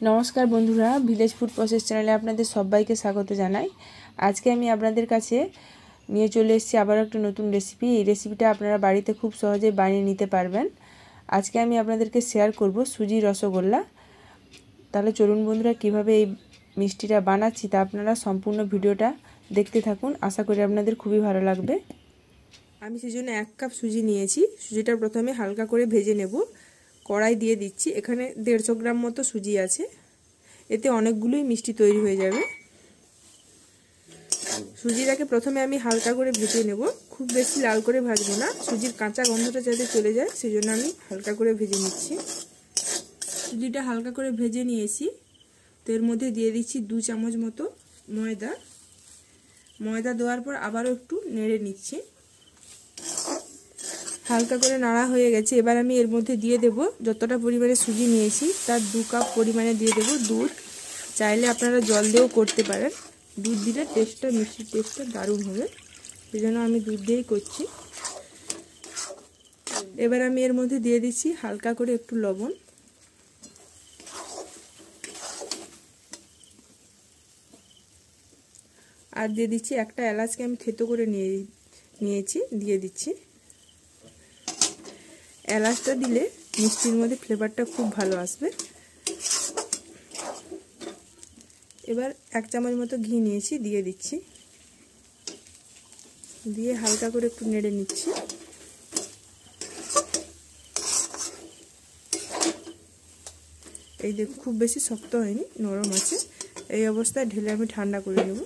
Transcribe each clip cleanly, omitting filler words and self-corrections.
नमस्कार बंधुरा village food process চ্যানেলে আপনাদের সবাইকে স্বাগত জানাই। আজকে আমি আপনাদের কাছে নিয়ে চলে এসেছি আবার একটা নতুন রেসিপি। এই রেসিপিটা আপনারা বাড়িতে খুব সহজে বানিয়ে নিতে পারবেন। আজকে আমি আপনাদেরকে শেয়ার করব সুজি রসগোল্লা। তাহলে চলুন বন্ধুরা কিভাবে এই মিষ্টিটা বানাচ্ছি তা আপনারা সম্পূর্ণ ভিডিওটা দেখতে থাকুন। আশা করি আপনাদের খুবই ভালো লাগবে। আমি সেজন্য 1 কাপ সুজি নিয়েছি। সুজিটা প্রথমে হালকা করে ভেজে নেব। কড়াই দিয়ে দিচ্ছি। এখানে 150 গ্রাম মতো সুজি আছে। এতে অনেকগুলোই মিষ্টি তৈরি হয়ে যাবে। সুজিটাকে প্রথমে আমি হালকা করে ভেজে নেব। খুব বেশি লাল করে ভাজবো না, সুজির কাঁচা গন্ধটা যাতে চলে যায় সেজন্য আমি হালকা করে ভেজে নিচ্ছি। সুজিটা হালকা করে ভেজে নিয়েছি। তো এর মধ্যে দিয়ে দিচ্ছি 2 চামচ মতো ময়দা। ময়দা দেওয়ার পর আবারও একটু নেড়ে নিচ্ছি। হালকা করে নাড়া হয়ে গেছে। এবার আমি এর মধ্যে দিয়ে দেব যতটা পরিমাণে সুজি নিয়েছি তার 2 কাপ পরিমাণে দিয়ে দেব দুধ। চাইলে আপনারা জল দিয়েও করতে পারেন। দুধ দিলে টেস্টটা মিষ্টির টেস্টটা দারুণ হবে, সেজন্য আমি দুধ দিয়েই করছি। এবার আমি এর মধ্যে দিয়ে দিচ্ছি হালকা করে একটু লবণ। আর দিয়ে দিচ্ছি একটা এলাচকে আমি থেতো করে নিয়েছি, দিয়ে দিচ্ছি। এলাচটা দিলে মিষ্টির মধ্যে ফ্লেভারটা খুব ভালো আসবে। এবার 1 চামচ মতো ঘি নিয়েছি, দিয়ে দিচ্ছি। দিয়ে হালকা করে একটু নেড়ে নিচ্ছি। এই দেখুন খুব বেশি শক্ত হয়নি, নরম আছে। এই অবস্থায় ঢেলে আমি ঠান্ডা করে নেব।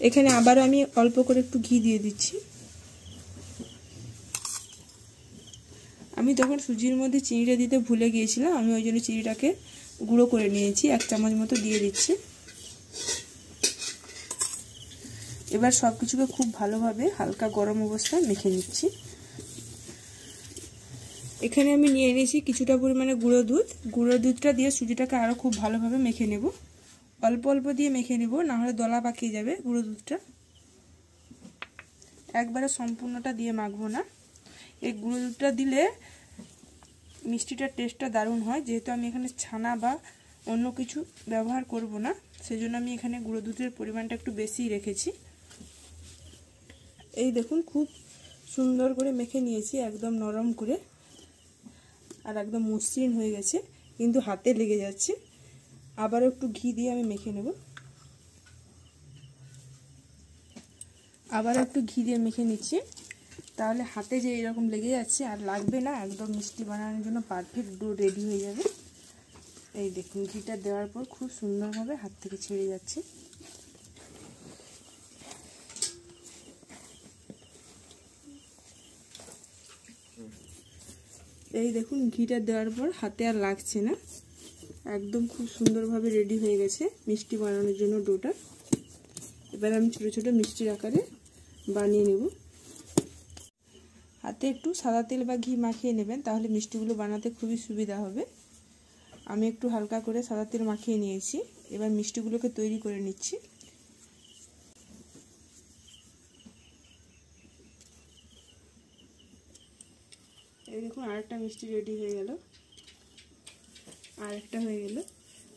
এখানে আবার আমি অল্প করে একটু ঘি দিয়ে দিচ্ছি। আমি তখন সুজির মধ্যে চিনিটা দিতে ভুলে গিয়েছিলাম, আমি ওই জন্য চিনিটাকে গুঁড়ো করে নিয়েছি। 1 চামচ মতো দিয়ে দিচ্ছি। এবার সব কিছুকে খুব ভালোভাবে হালকা গরম অবস্থায় মেখে নিচ্ছি। এখানে আমি নিয়ে নিয়েছি কিছুটা পরিমাণে গুঁড়ো দুধ। গুঁড়ো দুধটা দিয়ে সুজিটাকে আরও খুব ভালোভাবে মেখে নেব। অল্প অল্প দিয়ে মেখে নেব, না হলে দলা পাকিয়ে যাবে গুঁড়ো দুধটা। একবারে সম্পূর্ণটা দিয়ে মাখবো না। এই গুঁড়ো দুধটা দিলে মিষ্টিটার টেস্টটা দারুণ হয়। যেহেতু আমি এখানে ছানা বা অন্য কিছু ব্যবহার করব না, সেজন্য আমি এখানে গুঁড়ো দুধের পরিমাণটা একটু বেশিই রেখেছি। এই দেখুন খুব সুন্দর করে মেখে নিয়েছি, একদম নরম করে, আর একদম মসৃণ হয়ে গেছে, কিন্তু হাতে লেগে যাচ্ছে। আবারও একটু ঘি দিয়ে আমি মেখে নেব। আবার একটু ঘি দিয়ে মেখে নিচ্ছি, তাহলে হাতে যে এরকম লেগে যাচ্ছে আর লাগবে না। একদম মিষ্টি বানানোর জন্য পারফেক্ট ডো রেডি হয়ে যাবে। এই দেখুন ঘিটা দেওয়ার পর খুব সুন্দরভাবে হাত থেকে ছেড়ে যাচ্ছে। এই দেখুন ঘিটা দেওয়ার পর হাতে আর লাগছে না, একদম খুব সুন্দরভাবে রেডি হয়ে গেছে মিষ্টি বানানোর জন্য ডোটা। এবার আমি ছোটো ছোটো মিষ্টির আকারে বানিয়ে নেব। হাতে একটু সাদা তেল বা ঘি মাখিয়ে নেবেন, তাহলে মিষ্টিগুলো বানাতে খুবই সুবিধা হবে। আমি একটু হালকা করে সাদা তেল মাখিয়ে নিয়েছি। এবার মিষ্টিগুলোকে তৈরি করে নিচ্ছি। এই দেখুন আরেকটা মিষ্টি রেডি হয়ে গেল, আরেকটা হয়ে গেল।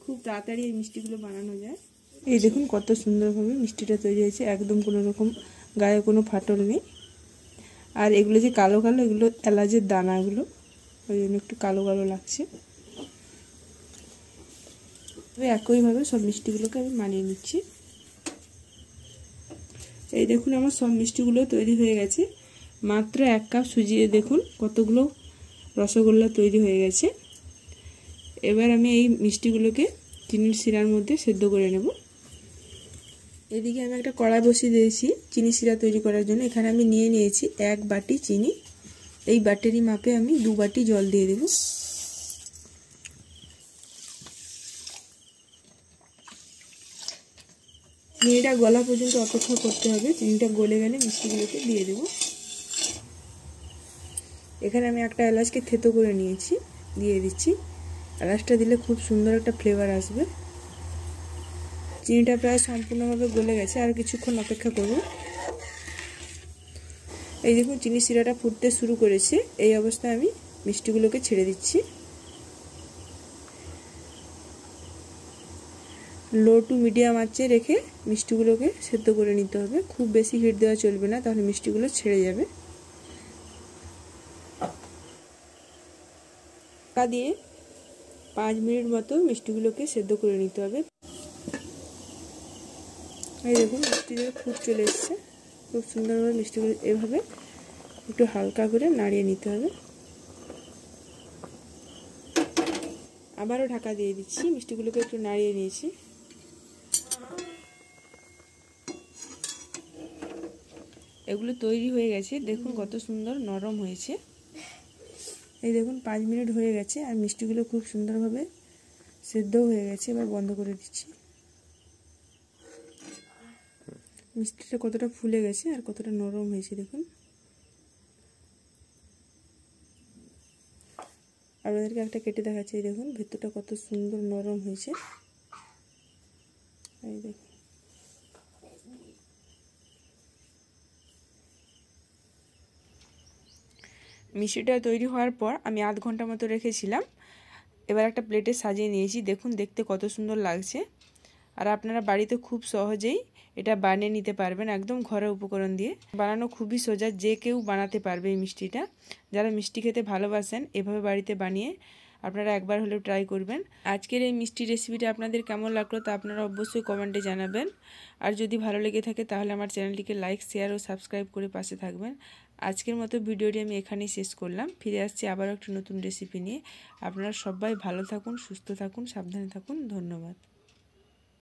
খুব তাড়াতাড়ি এই মিষ্টিগুলো বানানো যায়। এই দেখুন কত সুন্দরভাবে মিষ্টিটা তৈরি হয়েছে, একদম কোনো রকম গায়ে কোনো ফাটল নেই। আর এগুলো যে কালো কালো, এগুলো এলাচের দানাগুলো, ওই জন্য একটু কালো কালো লাগছে। একইভাবে সব মিষ্টিগুলোকে আমি বানিয়ে নিচ্ছি। এই দেখুন আমার সব মিষ্টিগুলো তৈরি হয়ে গেছে। মাত্র 1 কাপ সুজি দেখুন কতগুলো রসগোল্লা তৈরি হয়ে গেছে। এবার আমি এই মিষ্টিগুলোকে চিনির শিরার মধ্যে সেদ্ধ করে নেব। এদিকে আমি একটা কড়াই বসিয়ে দিয়েছি চিনি শিরা তৈরি করার জন্য। এখানে আমি নিয়ে নিয়েছি 1 বাটি চিনি। এই বাটিরই মাপে আমি 2 বাটি জল দিয়ে দেব। চিনিটা গলা পর্যন্ত অপেক্ষা করতে হবে। চিনিটা গলে গেলে মিষ্টিগুলোকে দিয়ে দেব। এখানে আমি একটা এলাচকে থেতো করে নিয়েছি, দিয়ে দিচ্ছি। এলাচটা দিলে খুব সুন্দর একটা ফ্লেভার আসবে। চিনিটা প্রায় সম্পূর্ণভাবে গলে গেছে, আর কিছুক্ষণ অপেক্ষা করব। এই দেখুন চিনি শিরাটা ফুটতে শুরু করেছে। এই অবস্থায় আমি মিষ্টিগুলোকে ছেড়ে দিচ্ছি। লো টু মিডিয়াম আঁচে রেখে মিষ্টিগুলোকে সেদ্ধ করে নিতে হবে। খুব বেশি হিট দেওয়া চলবে না, তাহলে মিষ্টিগুলো ছেড়ে যাবে। ঢাকা দিয়ে 5 মিনিট মতো মিষ্টিগুলোকে সেদ্ধ করে নিতে হবে। এই দেখুন মিষ্টিগুলো ফুট চলে এসছে। খুব সুন্দরভাবে মিষ্টিগুলো এভাবে একটু হালকা করে নাড়িয়ে নিতে হবে। আবারও ঢাকা দিয়ে দিচ্ছি, মিষ্টিগুলোকে একটু নাড়িয়ে নিয়েছি। এগুলো তৈরি হয়ে গেছে, দেখুন কত সুন্দর নরম হয়েছে। এই দেখুন 5 মিনিট হয়ে গেছে আর মিষ্টিগুলো খুব সুন্দরভাবে সেদ্ধ হয়ে গেছে। এবার বন্ধ করে দিচ্ছি। মিষ্টিটা কতটা ফুলে গেছে আর কতটা নরম হয়েছে দেখুন। আপনাদেরকে একটা কেটে দেখাচ্ছি, এই দেখুন ভেতরটা কত সুন্দর নরম হয়েছে। এই দেখুন মিষ্টিটা তৈরি হওয়ার পর আমি আধ ঘন্টা মতো রেখেছিলাম। এবার একটা প্লেটে সাজিয়ে নিয়েছি। দেখুন দেখতে কত সুন্দর লাগছে। আর আপনারা বাড়িতে খুব সহজেই এটা বানিয়ে নিতে পারবেন, একদম ঘরোয়া উপকরণ দিয়ে। বানানো খুবই সোজা, যে কেউ বানাতে পারবে এই মিষ্টিটা। যারা মিষ্টি খেতে ভালোবাসেন এভাবে বাড়িতে বানিয়ে আপনারা একবার হলেও ট্রাই করবেন। আজকের এই মিষ্টি রেসিপিটা আপনাদের কেমন লাগলো তা আপনারা অবশ্যই কমেন্টে জানাবেন। আর যদি ভালো লেগে থাকে তাহলে আমার চ্যানেলটিকে লাইক, শেয়ার ও সাবস্ক্রাইব করে পাশে থাকবেন। আজকের মতো ভিডিওটি আমি এখানেই শেষ করলাম। ফিরে আসছি আবারও একটা নতুন রেসিপি নিয়ে। আপনারা সবাই ভালো থাকুন, সুস্থ থাকুন, সাবধানে থাকুন। ধন্যবাদ।